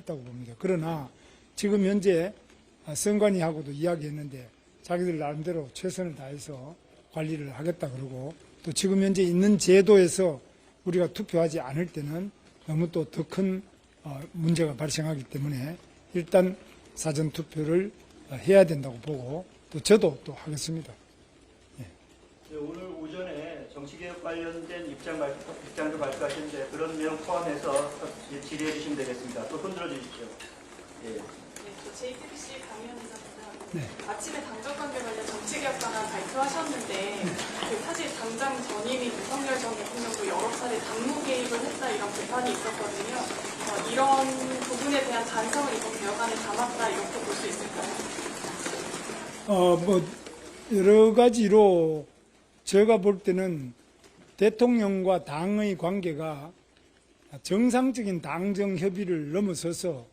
있다고 봅니다. 그러나 지금 현재 선관위하고도 이야기했는데 자기들 나름대로 최선을 다해서 관리를 하겠다 그러고, 또 지금 현재 있는 제도에서 우리가 투표하지 않을 때는 너무 또 더 큰 문제가 발생하기 때문에 일단 사전 투표를 해야 된다고 보고, 또 저도 또 하겠습니다. 네, 오늘 오전에 정치개혁 관련된 입장도 발표하시는데 그런 내용 포함해서 질의해 주시면 되겠습니다. 또 손들어 주십시오. 예. 저 JTBC 강연입니다. 네. 아침에 당정관계 관련 정치개혁 방안 발표하셨는데 사실 당장 전임인 윤석열 전 대통령도 여러 차례 당무 개입을 했다 이런 비판이 있었거든요. 이런 부분에 대한 반성을 이번 개혁안에 담았다 이렇게 볼 수 있을까요? 여러 가지로 제가 볼 때는 대통령과 당의 관계가 정상적인 당정 협의를 넘어서서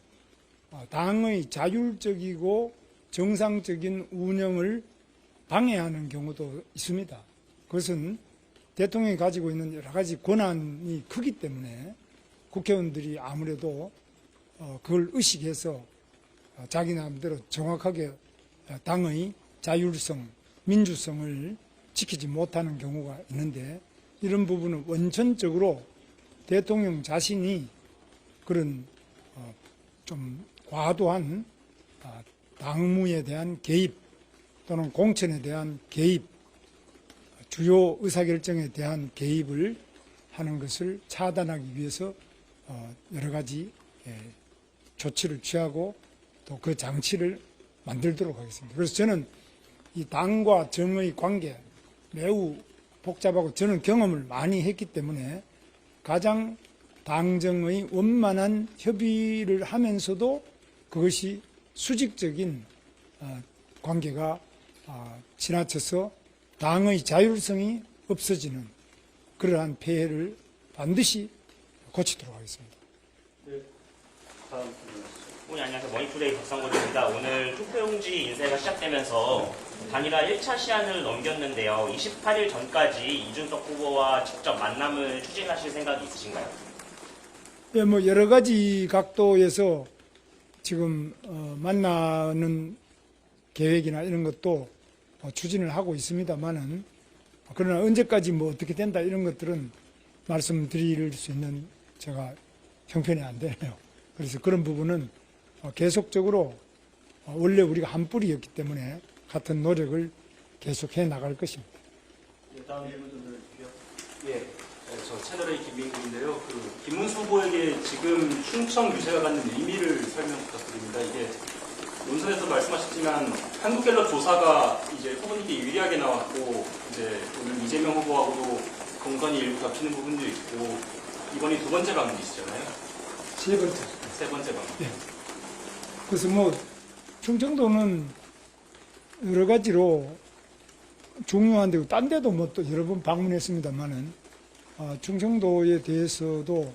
당의 자율적이고 정상적인 운영을 방해하는 경우도 있습니다. 그것은 대통령이 가지고 있는 여러 가지 권한이 크기 때문에 국회의원들이 아무래도 그걸 의식해서 자기 나름대로 정확하게 당의 자율성, 민주성을 지키지 못하는 경우가 있는데, 이런 부분은 원천적으로 대통령 자신이 그런 좀 과도한 당무에 대한 개입 또는 공천에 대한 개입, 주요 의사결정에 대한 개입을 하는 것을 차단하기 위해서 여러 가지 조치를 취하고 또 그 장치를 만들도록 하겠습니다. 그래서 저는 이 당과 정의 관계 매우 복잡하고 저는 경험을 많이 했기 때문에 가장 당정의 원만한 협의를 하면서도 그것이 수직적인 관계가 지나쳐서 당의 자율성이 없어지는 그러한 폐해를 반드시 고치도록 하겠습니다. 네. 다음 안녕하세요. 머니투데이 박상곤입니다. 오늘 투표용지 인쇄가 시작되면서 단일화 1차 시한을 넘겼는데요. 28일 전까지 이준석 후보와 직접 만남을 추진하실 생각이 있으신가요? 예, 여러 가지 각도에서 지금 만나는 계획이나 이런 것도 추진을 하고 있습니다만은, 그러나 언제까지 어떻게 된다 이런 것들은 말씀드릴 수 있는 제가 형편이 안 되네요. 그래서 그런 부분은 계속적으로 원래 우리가 한 뿌리였기 때문에 같은 노력을 계속해 나갈 것입니다. 네, 다음 질문 좀 드릴게요. 예, 저 채널A 김민국인데요. 김문수 후보에게 지금 충청 유세가 갖는 의미를 설명 부탁드립니다. 이게 논설에서 말씀하셨지만 한국갤럽 조사가 이제 후보님께 유리하게 나왔고, 이제 오늘 이재명 후보하고도 공선이 일부 겹치는 부분도 있고, 이번이 두 번째 방문이시잖아요. 세 번째. 세 번째 방문. 네. 그래서 충청도는 여러 가지로 중요한 데고, 딴 데도 또 여러 번 방문했습니다만은, 충청도에 대해서도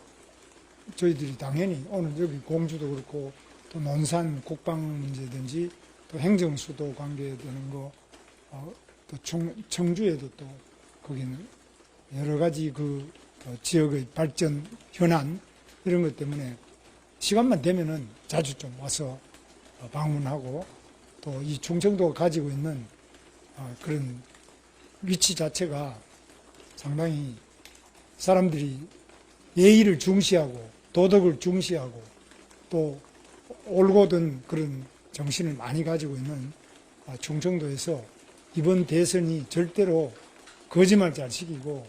저희들이 당연히 오늘 여기 공주도 그렇고, 또 논산 국방 문제든지, 또 행정수도 관계되는 거, 또 청주에도 또 거기는 여러 가지 지역의 발전 현안, 이런 것 때문에 시간만 되면은 자주 좀 와서 방문하고, 또 이 충청도가 가지고 있는 그런 위치 자체가 상당히 사람들이 예의를 중시하고 도덕을 중시하고 또 올곧은 그런 정신을 많이 가지고 있는 충청도에서 이번 대선이 절대로 거짓말 잘 시키고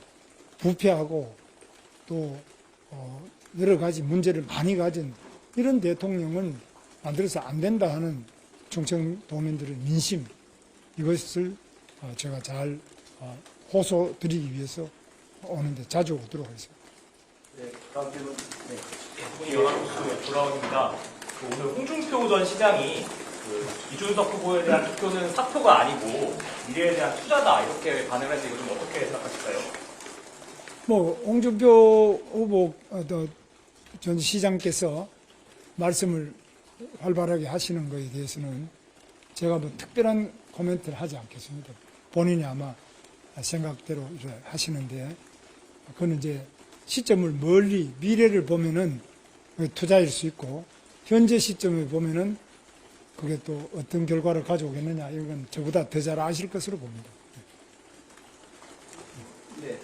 부패하고 또 여러 가지 문제를 많이 가진 이런 대통령은 만들어서 안 된다 하는 충청도민들의 민심, 이것을 제가 잘 호소드리기 위해서 오는데 자주 오도록 하겠습니다. 네, 다음 질문. 네. 연합뉴스 조라원입니다. 오늘 홍준표 전 시장이 이준석 후보에 대한 투표는 사표가 아니고 미래에 대한 투자다 이렇게 반응을 했는데 이거 좀 어떻게 생각하실까요? 홍준표 후보 전 시장께서 말씀을 활발하게 하시는 것에 대해서는 제가 특별한 코멘트를 하지 않겠습니다. 본인이 아마 생각대로 하시는데, 그건 이제 시점을 멀리 미래를 보면은 투자일 수 있고 현재 시점에 보면은 그게 또 어떤 결과를 가져오겠느냐 이건 저보다 더 잘 아실 것으로 봅니다. 네.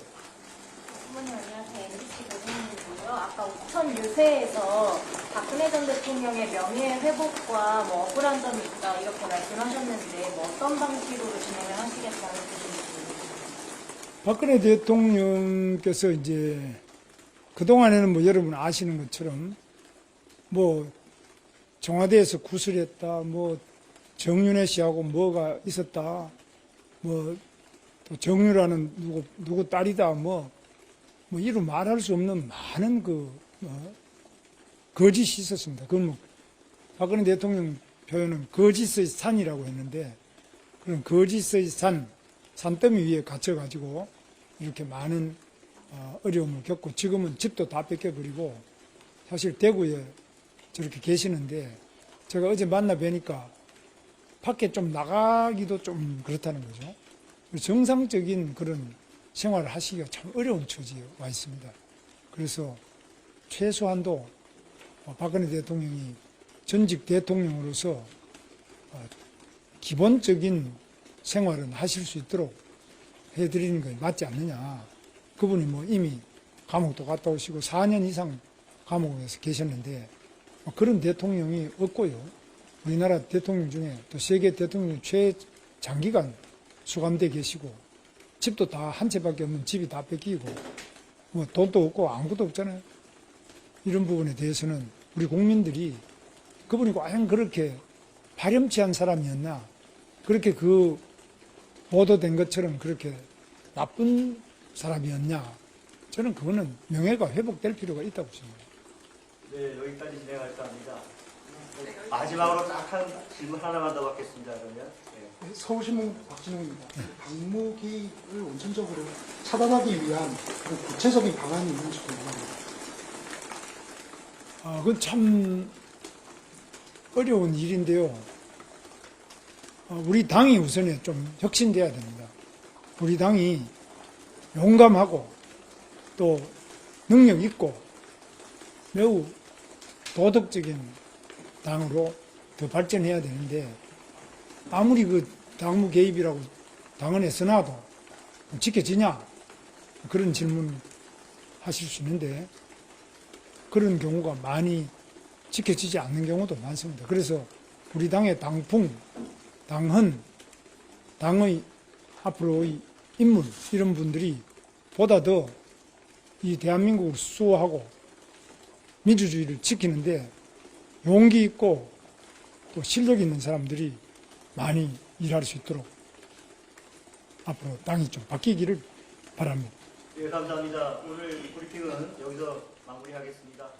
어머니 안녕하세요. MBC 고객님이고요. 아까 우천 유세에서 박근혜 전 대통령의 명예 회복과 뭐 억울한 점이 있다 이렇게 말씀하셨는데 뭐 어떤 방식으로 진행을 하시겠다는 뜻인지. 박근혜 대통령께서 이제 그동안에는 뭐 여러분 아시는 것처럼 뭐 청와대에서 구슬했다, 뭐 정윤회 씨하고 뭐가 있었다, 뭐 또 정유라는 누구 딸이다, 뭐 이루 말할 수 없는 많은 거짓이 있었습니다. 그건 뭐 박근혜 대통령 표현은 거짓의 산이라고 했는데 그런 거짓의 산더미 위에 갇혀가지고 이렇게 많은 어려움을 겪고 지금은 집도 다 뺏겨버리고 사실 대구에 저렇게 계시는데 제가 어제 만나 뵈니까 밖에 좀 나가기도 좀 그렇다는 거죠. 정상적인 그런 생활을 하시기가 참 어려운 처지에 와 있습니다. 그래서 최소한도 박근혜 대통령이 전직 대통령으로서 기본적인 생활은 하실 수 있도록 해드리는 것이 맞지 않느냐. 그분이 뭐 이미 감옥도 갔다 오시고 4년 이상 감옥에서 계셨는데 그런 대통령이 없고요. 우리나라 대통령 중에 또 세계 대통령 최장기간 수감돼 계시고 집도 다 한 채밖에 없는 집이 다 뺏기고 뭐 돈도 없고 아무것도 없잖아요. 이런 부분에 대해서는 우리 국민들이 그분이 과연 그렇게 파렴치한 사람이었나 그렇게 그 보도된 것처럼 그렇게 나쁜 사람이었냐 저는 그거는 명예가 회복될 필요가 있다고 생각합니다. 네, 여기까지 진행할까 합니다. 마지막으로 딱 한 질문 하나만 더 받겠습니다. 그러면. 네. 서울신문 박진웅입니다. 당무 개입을 원천적으로 차단하기 위한 그런 구체적인 방안이 있는지 궁금합니다. 그건 참 어려운 일인데요. 우리 당이 우선에 좀 혁신돼야 됩니다. 우리 당이 용감하고 또 능력 있고 매우 도덕적인 당으로 더 발전해야 되는데 아무리 그 당무 개입이라고 당원에 써놔도 지켜지냐 그런 질문 하실 수 있는데 그런 경우가 많이 지켜지지 않는 경우도 많습니다. 그래서 우리 당의 당풍, 당헌, 당의 앞으로의 인물 이런 분들이 보다 더 이 대한민국을 수호하고 민주주의를 지키는데 용기 있고 또 실력 있는 사람들이 많이 일할 수 있도록 앞으로 당이 좀 바뀌기를 바랍니다. 예, 감사합니다. 오늘 브리핑은 여기서 마무리하겠습니다.